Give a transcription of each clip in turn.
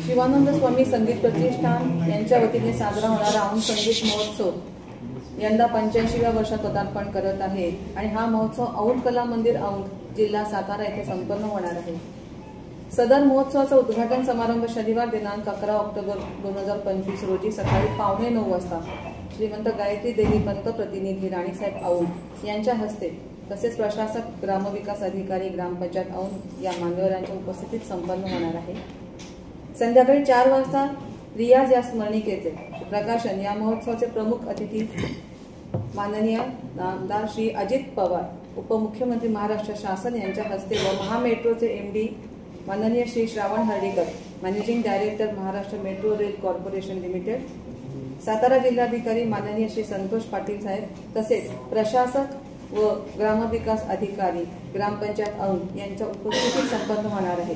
शिवानंद स्वामी संगीत प्रतिष्ठान यांच्या वतीने साजरा होणारा औंध संगीत महोत्सव यंदा 85व्या वर्षात पदार्पण करत आहे आणि हा महोत्सव औंध कला मंदिर औंध जिल्हा सातारा येथे संपन्न होणार आहे। सदर महोत्सवाचा उद्घाटन समारंभ शनिवार दिनांक 11 ऑक्टोबर 2025 रोजी सकाळी 8:45 वाजता श्रीमंत गायत्री देवी पंत प्रतिनिधी राणीसाहेब औंध यांच्या हस्ते तसेच प्रशासक ग्रामविकास अधिकारी ग्रामपंचायत औंध या मान्यवरांच्या उपस्थितीत संपन्न होणार आहे। संध्याकाळी 4 वाजता रियाज या स्मरणिकेचे प्रकाशन या महोत्सवाचे प्रमुख अतिथी माननीय नामदार श्री अजित पवार उपमुख्यमंत्री महाराष्ट्र शासन यांच्या हस्ते व महामेट्रोचे एमडी माननीय Shri Shravan Hardikar managing director Maharashtra metro rail corporation limited, Satara जिल्हाधिकारी माननीय श्री संतोष पाटील साहेब तसेच प्रशासक व ग्रामविकास अधिकारी ग्रामपंचायत औंध यांच्या उपस्थितीत संपन्न होणार आहे।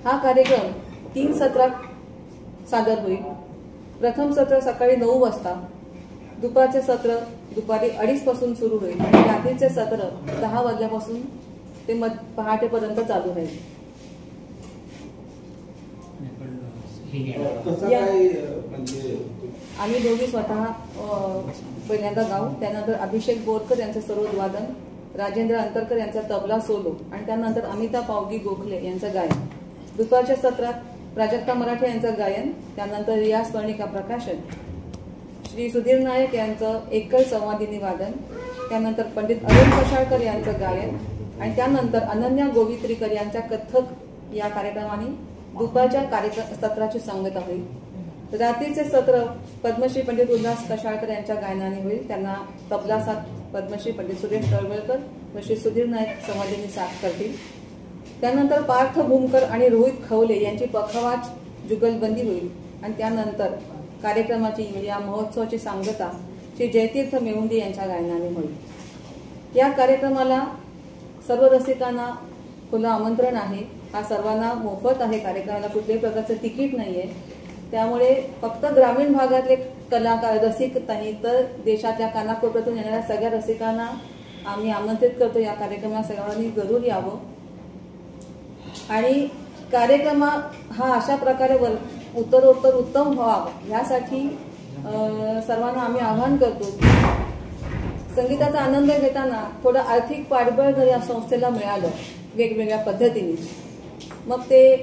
हा कार्यक्रम 3 सत्रात सादर होईल। प्रथम सत्र सकाळी 9 वाजता, दुपारचे सत्र दुपारी 2:30 पासून सुरू होईल आणि रात्रीचे सत्र 10 वाजल्यापासून ते पहाटेपर्यंत चालू राहील। आम्ही दोघी स्वतः पहिल्यांदा गाऊ, त्यानंतर अभिषेक बोरकर यांचं सरोद वादन, राजेंद्र अंतरकर यांचा तबला सोलो आणि त्यानंतर अमिता पावगी गोखले यांचं गायन। दुपारच्या सत्रात प्राजक्ता मराठे यांचं गायन, त्यानंतर रियाज स्मरणिका प्रकाशन, श्री सुधीर नायक यांचं एकल संवादिनी वादन, त्यानंतर पंडित अरुण कशाळकर यांचं गायन आणि त्यानंतर अनन्या गोवित्रीकर यांच्या कथक या कार्यक्रमाने दुपारच्या सत्राची सांगता होईल। रात्रीचे सत्र पद्मश्री पंडित उल्हास कशाळकर यांच्या गायनाने होईल, त्यांना तबला साथ पद्मश्री पंडित सुरेश तळवळकर व श्री सुधीर नायक संवादिनी साथ करतील। त्यानंतर पार्थ भूमकर आणि रोहित खवले यांची पखवाज जुगलबंदी होईल आणि त्यानंतर कार्यक्रमाची या महोत्सवाची सांगता श्री जयतीर्थ मेवुंडी यांच्या गायनाने होईल। या कार्यक्रमाला सर्व रसिकांना खुलं आमंत्रण आहे। हा सर्वांना मोफत आहे। कार्यक्रमाला कुठल्याही प्रकारचं तिकीट नाहीये, त्यामुळे फक्त ग्रामीण भागातले कलाकार रसिक नाही तर देशातल्या कानाकोपऱ्यातून येणाऱ्या सगळ्या रसिकांना आम्ही आमंत्रित करतो। या कार्यक्रमाला सर्वांनी जरूर यावं आणि कार्यक्रम हा अशा प्रकारे उत्तरोत्तर उत्तम व्हावा यासाठी सर्वांना आम्ही आवाहन करतो। संगीताचा आनंद घेताना थोडं आर्थिक पाठबळ जर या संस्थेला मिळालं वेगवेगळ्या पद्धतीने, मग ते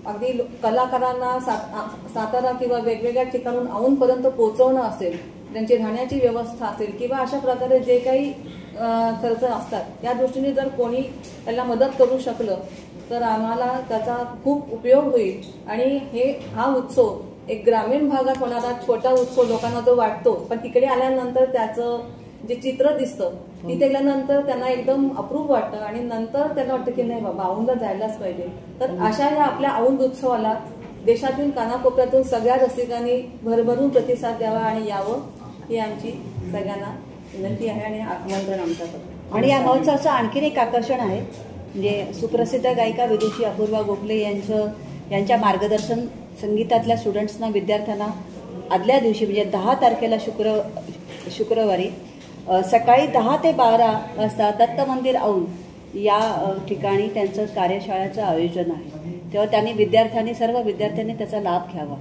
अगदी कलाकारांना सातारा किंवा वेगवेगळ्या ठिकाणून औंधपर्यंत पोहोचवणं असेल, त्यांची राहण्याची व्यवस्था असेल किंवा अशा प्रकारे जे काही खर्च असतात त्या दृष्टीने जर कोणी त्याला मदत करू शकलं तर आम्हाला त्याचा खूप उपयोग होईल आणि हा उत्सव एक ग्रामीण भागात होणारा छोटा उत्सव लोकांना जो वाटतो, पण तिकडे आल्यानंतर त्याचं जे चित्र दिसतं तिथे गेल्यानंतर त्यांना एकदम अप्रूप वाटतं आणि नंतर त्यांना वाटतं की नाही बाबा औंधला जायलाच पाहिजे। तर अशा या आपल्या औंध उत्सवाला देशातून कानाकोपऱ्यातून सगळ्या रसिकांनी भरभरून प्रतिसाद द्यावा आणि यावं ही आमची सगळ्यांना विनंती आहे आणि आमंत्रण आमच्याकडे। आणि या महोत्सवाचं आणखीन एक आकर्षण आहे, म्हणजे सुप्रसिद्ध गायिका विदुषी अपूर्वा गोखले यांच्या मार्गदर्शन संगीतातल्या स्टुडंट्सना विद्यार्थ्यांना आदल्या दिवशी म्हणजे 10 तारखेला शुक्रवारी सकाळी 10 ते 12 वाजता दत्त मंदिर औंध या ठिकाणी त्यांचं कार्यशाळेचं आयोजन आहे। तेव्हा सर्व विद्यार्थ्यांनी त्याचा लाभ घ्यावा।